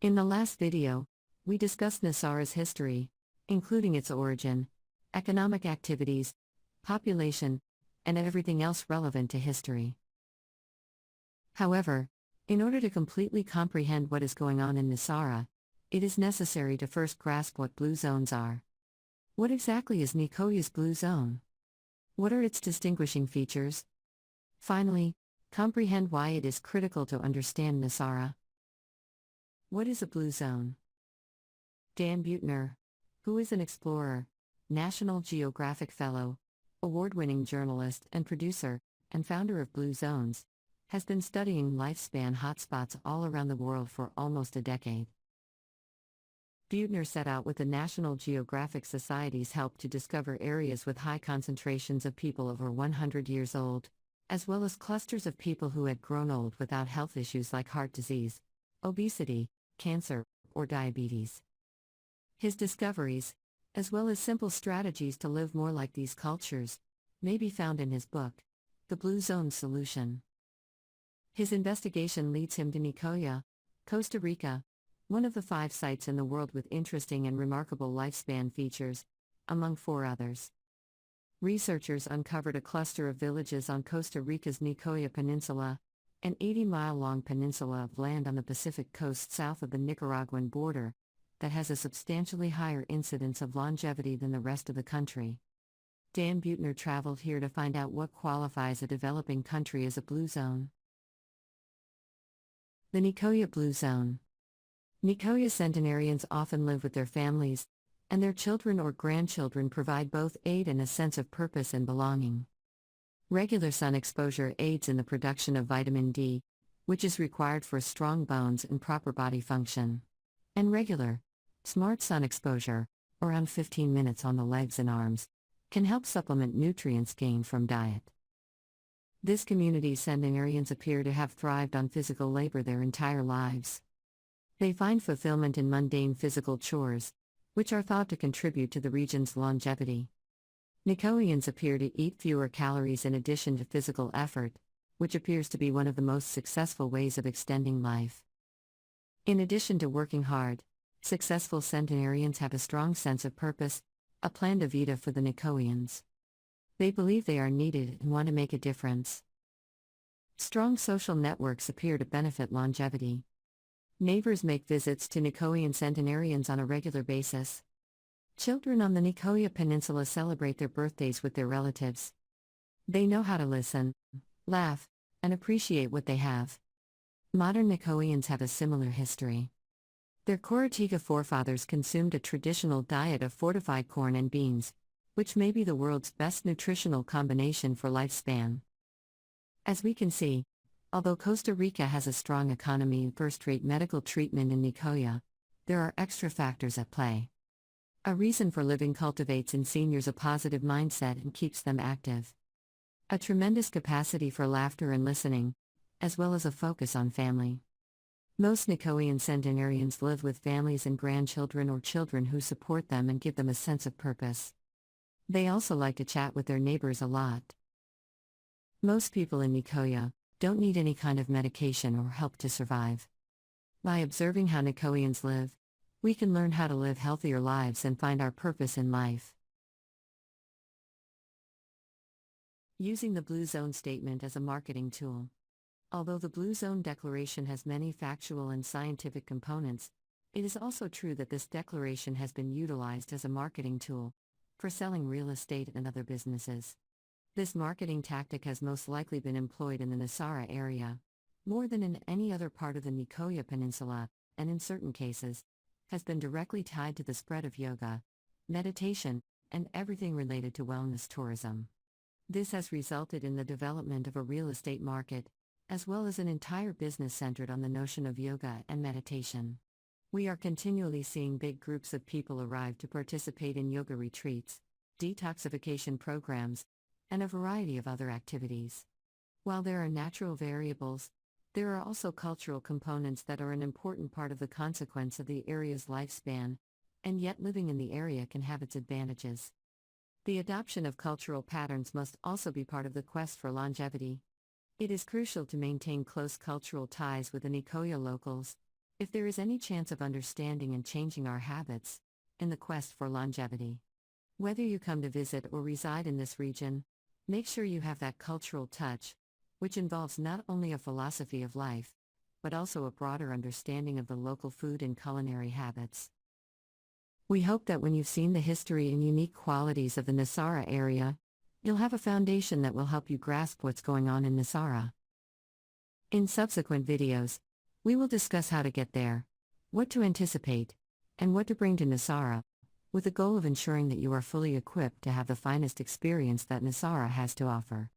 In the last video, we discussed Nosara's history, including its origin, economic activities, population, and everything else relevant to history. However, in order to completely comprehend what is going on in Nosara, it is necessary to first grasp what blue zones are. What exactly is Nicoya's blue zone? What are its distinguishing features? Finally, comprehend why it is critical to understand Nosara. What is a blue zone? Dan Buettner, who is an explorer, National Geographic Fellow, award-winning journalist and producer, and founder of Blue Zones, has been studying lifespan hotspots all around the world for almost a decade. Buettner set out with the National Geographic Society's help to discover areas with high concentrations of people over 100 years old, as well as clusters of people who had grown old without health issues like heart disease, obesity, cancer, or diabetes. His discoveries, as well as simple strategies to live more like these cultures, may be found in his book, The Blue Zone Solution. His investigation leads him to Nicoya, Costa Rica, one of the 5 sites in the world with interesting and remarkable lifespan features, among 4 others. Researchers uncovered a cluster of villages on Costa Rica's Nicoya Peninsula, an 80-mile-long peninsula of land on the Pacific coast south of the Nicaraguan border, that has a substantially higher incidence of longevity than the rest of the country. Dan Buettner traveled here to find out what qualifies a developing country as a blue zone. The Nicoya Blue Zone. Nicoya centenarians often live with their families, and their children or grandchildren provide both aid and a sense of purpose and belonging. Regular sun exposure aids in the production of vitamin D, which is required for strong bones and proper body function. And regular, smart sun exposure, around 15 minutes on the legs and arms, can help supplement nutrients gained from diet. This community's centenarians appear to have thrived on physical labor their entire lives. They find fulfillment in mundane physical chores, which are thought to contribute to the region's longevity. Nicoyans appear to eat fewer calories in addition to physical effort, which appears to be one of the most successful ways of extending life. In addition to working hard, successful centenarians have a strong sense of purpose, a plan de vida for the Nicoyans. They believe they are needed and want to make a difference. Strong social networks appear to benefit longevity. Neighbors make visits to Nicoyan centenarians on a regular basis. Children on the Nicoya Peninsula celebrate their birthdays with their relatives. They know how to listen, laugh, and appreciate what they have. Modern Nicoyans have a similar history. Their Coratiga forefathers consumed a traditional diet of fortified corn and beans, which may be the world's best nutritional combination for lifespan. As we can see, although Costa Rica has a strong economy and first-rate medical treatment in Nicoya, there are extra factors at play. A reason for living cultivates in seniors a positive mindset and keeps them active. A tremendous capacity for laughter and listening, as well as a focus on family. Most Nicoyan centenarians live with families and grandchildren or children who support them and give them a sense of purpose. They also like to chat with their neighbors a lot. Most people in Nicoya don't need any kind of medication or help to survive. By observing how Nicoyans live, we can learn how to live healthier lives and find our purpose in life. Using the Blue Zone Statement as a marketing tool. Although the Blue Zone Declaration has many factual and scientific components, it is also true that this declaration has been utilized as a marketing tool for selling real estate and other businesses. This marketing tactic has most likely been employed in the Nosara area, more than in any other part of the Nicoya Peninsula, and in certain cases, has been directly tied to the spread of yoga, meditation, and everything related to wellness tourism. This has resulted in the development of a real estate market, as well as an entire business centered on the notion of yoga and meditation. We are continually seeing big groups of people arrive to participate in yoga retreats, detoxification programs, and a variety of other activities. While there are natural variables, there are also cultural components that are an important part of the consequence of the area's lifespan, and yet living in the area can have its advantages. The adoption of cultural patterns must also be part of the quest for longevity. It is crucial to maintain close cultural ties with the Nicoya locals, if there is any chance of understanding and changing our habits in the quest for longevity. Whether you come to visit or reside in this region, make sure you have that cultural touch, which involves not only a philosophy of life, but also a broader understanding of the local food and culinary habits. We hope that when you've seen the history and unique qualities of the Nosara area, you'll have a foundation that will help you grasp what's going on in Nosara. In subsequent videos, we will discuss how to get there, what to anticipate, and what to bring to Nosara, with the goal of ensuring that you are fully equipped to have the finest experience that Nosara has to offer.